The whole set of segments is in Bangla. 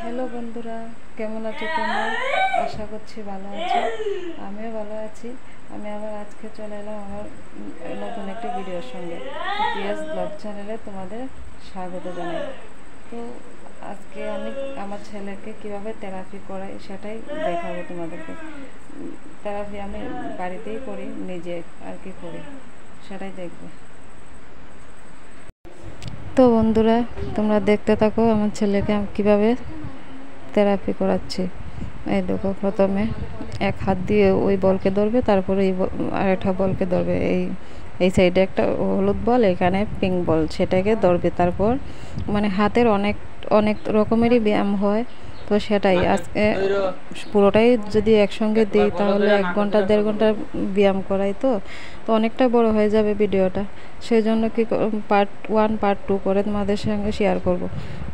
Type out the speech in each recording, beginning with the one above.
হ্যালো বন্ধুরা, কেমন আছো তোমরা? আশা করছি ভালো আছো। আমিও ভালো আছি। আমি আবার আজকে চলে এলাম আমার নতুন একটি ভিডিওর সঙ্গে। পিএস ব্লগ চ্যানেলে তোমাদের স্বাগত জানাই। তো আজকে আমি আমার ছেলেকে কিভাবে থেরাপি করাই সেটাই দেখাবো তোমাদেরকে। থেরাপি আমি বাড়িতেই করি, নিজে আর কি করি সেটাই দেখবে। তো বন্ধুরা, তোমরা দেখতে থাকো আমার ছেলেকে কিভাবে থেরাপি করাচ্ছি। এই দেখো, প্রথমে এক হাত দিয়ে ওই বলকে ধরবে, তারপরে আরেকটা বলকে ধরবে। এই সাইডে একটা হলুদ বল, এখানে পিঙ্ক বল, সেটাকে ধরবে। তারপর মানে হাতের অনেক অনেক রকমেরই ব্যায়াম হয়। তো সেটাই আজকে পুরোটাই যদি একসঙ্গে দিই তাহলে 1 ঘন্টা 1.5 ঘন্টা ব্যায়াম করাই। তো অনেকটা বড় হয়ে যাবে ভিডিওটা। সেই জন্য কি পার্ট 1 পার্ট 2 করে তোমাদের সঙ্গে শেয়ার করব।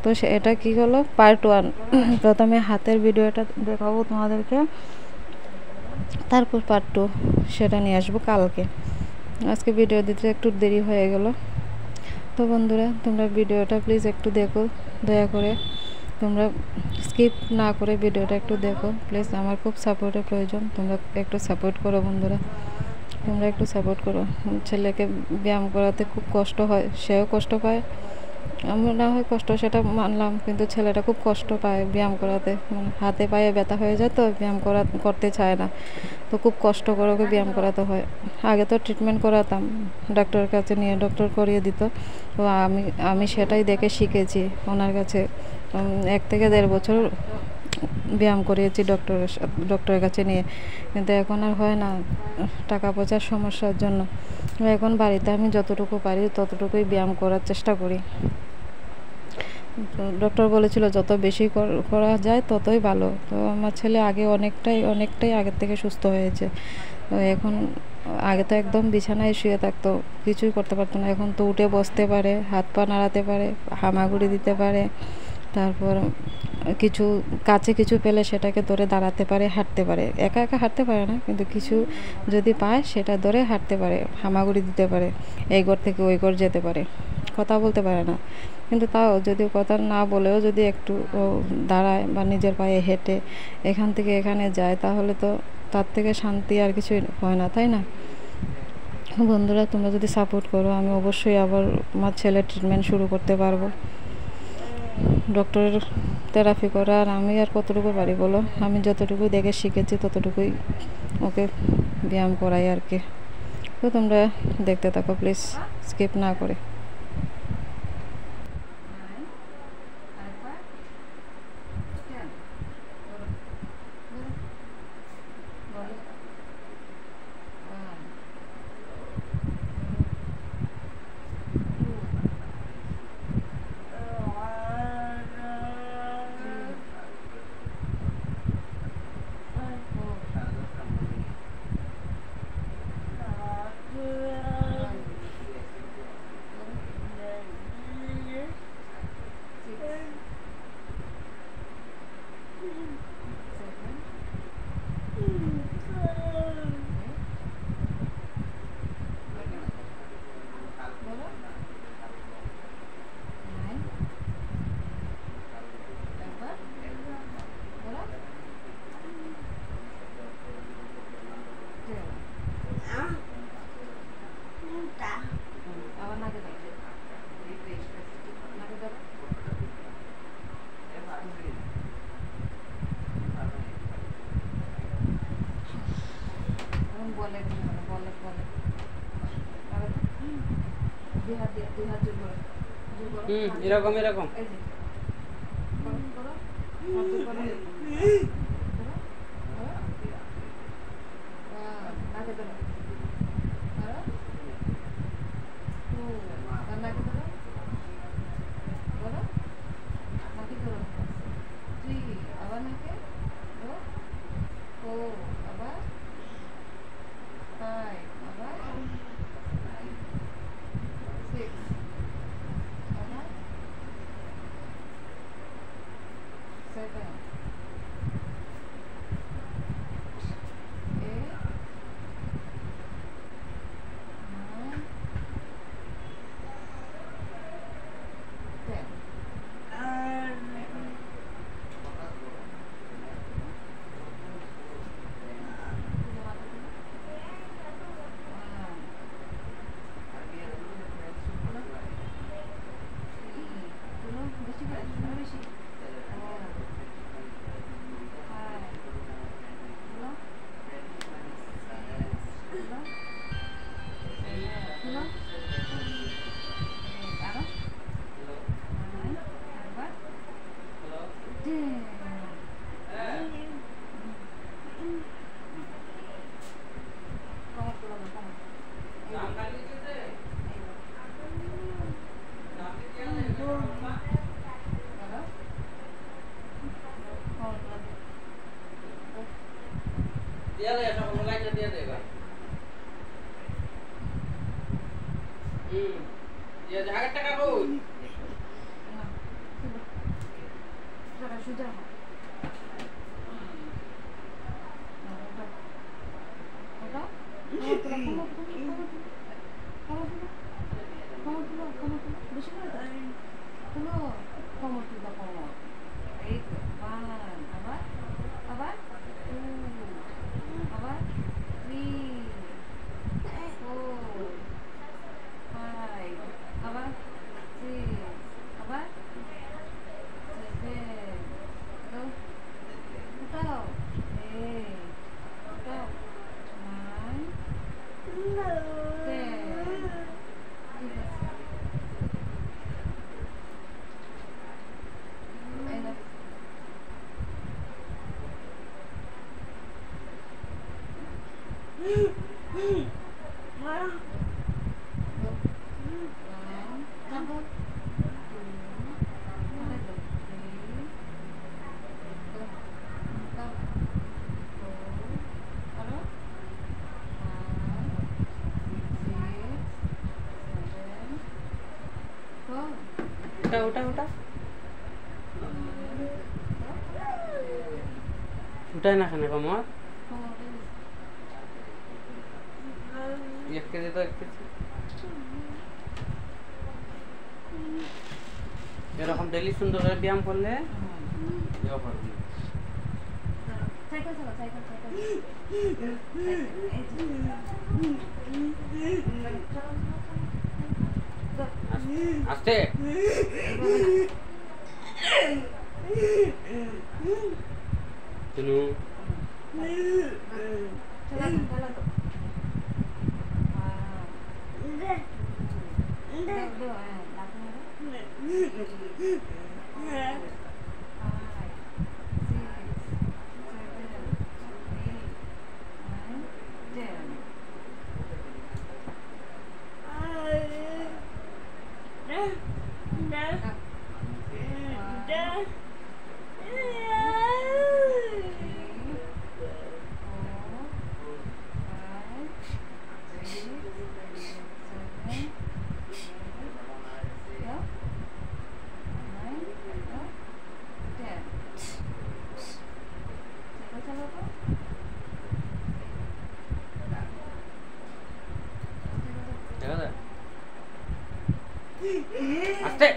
তো এটা কি হলো, পার্ট 1। প্রথমে হাতের ভিডিওটা দেখাবো তোমাদেরকে, তারপর পার্ট 2 সেটা নিয়ে আসবো কালকে। আজকে ভিডিও দিতে একটু দেরি হয়ে গেল। তো বন্ধুরা, তোমরা ভিডিওটা প্লিজ একটু দেখো, দয়া করে তোমরা স্কিপ না করে ভিডিওটা একটু দেখো প্লিজ। আমার খুব সাপোর্টের প্রয়োজন, তোমরা একটু সাপোর্ট করো বন্ধুরা, তোমরা একটু সাপোর্ট করো। ছেলেকে ব্যায়াম করাতে খুব কষ্ট হয়, সেও কষ্ট পায়। আমার না হয় কষ্ট, সেটা মানলাম, কিন্তু ছেলেটা খুব কষ্ট পায় ব্যায়াম করাতে। মানে হাতে পায়ে ব্যথা হয়ে যায়, তো ব্যায়াম করতে চায় না। তো খুব কষ্ট করে ওকে ব্যায়াম করাতে হয়। আগে তো ট্রিটমেন্ট করাতাম ডক্টরের কাছে নিয়ে, ডক্টর করিয়ে দিত। তো আমি সেটাই দেখে শিখেছি ওনার কাছে। 1 থেকে 1.5 বছর ব্যায়াম করিয়েছি ডক্টরের কাছে নিয়ে, কিন্তু এখন আর হয় না টাকা পয়সার সমস্যার জন্য। এখন বাড়িতে আমি যতটুকু পারি ততটুকুই ব্যায়াম করার চেষ্টা করি। ডক্টর বলেছিল যত বেশি করা যায় ততই ভালো। তো আমার ছেলে আগে অনেকটাই আগের থেকে সুস্থ হয়েছে। তো এখন আগে তো একদম বিছানায় শুয়ে থাকতো, কিছুই করতে পারতো না। এখন তো উঠে বসতে পারে, হাত পা নাড়াতে পারে, হামাগুড়ি দিতে পারে। তারপর কিছু পেলে সেটাকে ধরে দাঁড়াতে পারে, হাঁটতে পারে। একা একা হাঁটতে পারে না, কিন্তু কিছু যদি পায় সেটা ধরে হাঁটতে পারে, হামাগুড়ি দিতে পারে, এই ঘর থেকে ওই ঘর যেতে পারে। কথা বলতে পারে না, কিন্তু তাও যদি কথা না বলেও যদি একটু দাঁড়ায় বা নিজের পায়ে হেঁটে এখান থেকে এখানে যায়, তাহলে তো তার থেকে শান্তি আর কিছুই হয় না, তাই না বন্ধুরা? তোমরা যদি সাপোর্ট করো, আমি অবশ্যই আবার আমার ছেলের ট্রিটমেন্ট শুরু করতে পারবো। ডক্টরের থেরাপি করা আর আমি আর কতটুকু পারি বলো? আমি যতটুকু দেখে শিখেছি ততটুকুই ওকে ব্যায়াম করাই আর কি। তো তোমরা দেখতে থাকো প্লিজ, স্কিপ না করে। এরকম এরকম দিয়া দে সব লাইনটা দিয়ে দে এবার দিয়া দে আগের টাকা কই ওটা ওটা ওটা উঠায় না খানে কমর 1 কেজি তো 1 কেজি এরকম ডেলি সুন্দর করে ব্যায়াম করলে ইয়ে করবে সাইকেল চালা সাইকেল আস্তে শুনু আস্তে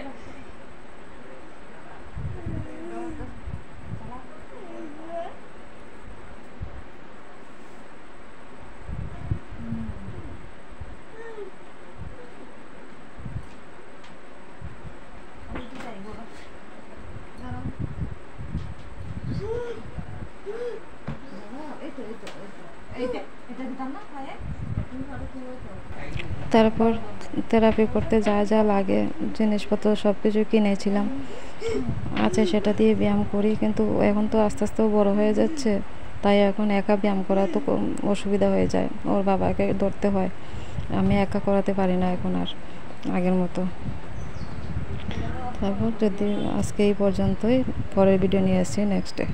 তারপর থেরাপি করতে যা যা লাগে জিনিসপত্র সব কিছু কিনেছিলাম আছে সেটা দিয়ে ব্যায়াম করি, কিন্তু এখন তো আস্তে আস্তে বড় হয়ে যাচ্ছে, তাই এখন একা ব্যায়াম করা তো অসুবিধা হয়ে যায়, ওর বাবাকে ধরতে হয়, আমি একা করাতে পারি না এখন আর আগের মতো। তারপর যদি আজকে এই পর্যন্তই, পরের ভিডিও নিয়ে আসছি নেক্সট ডে।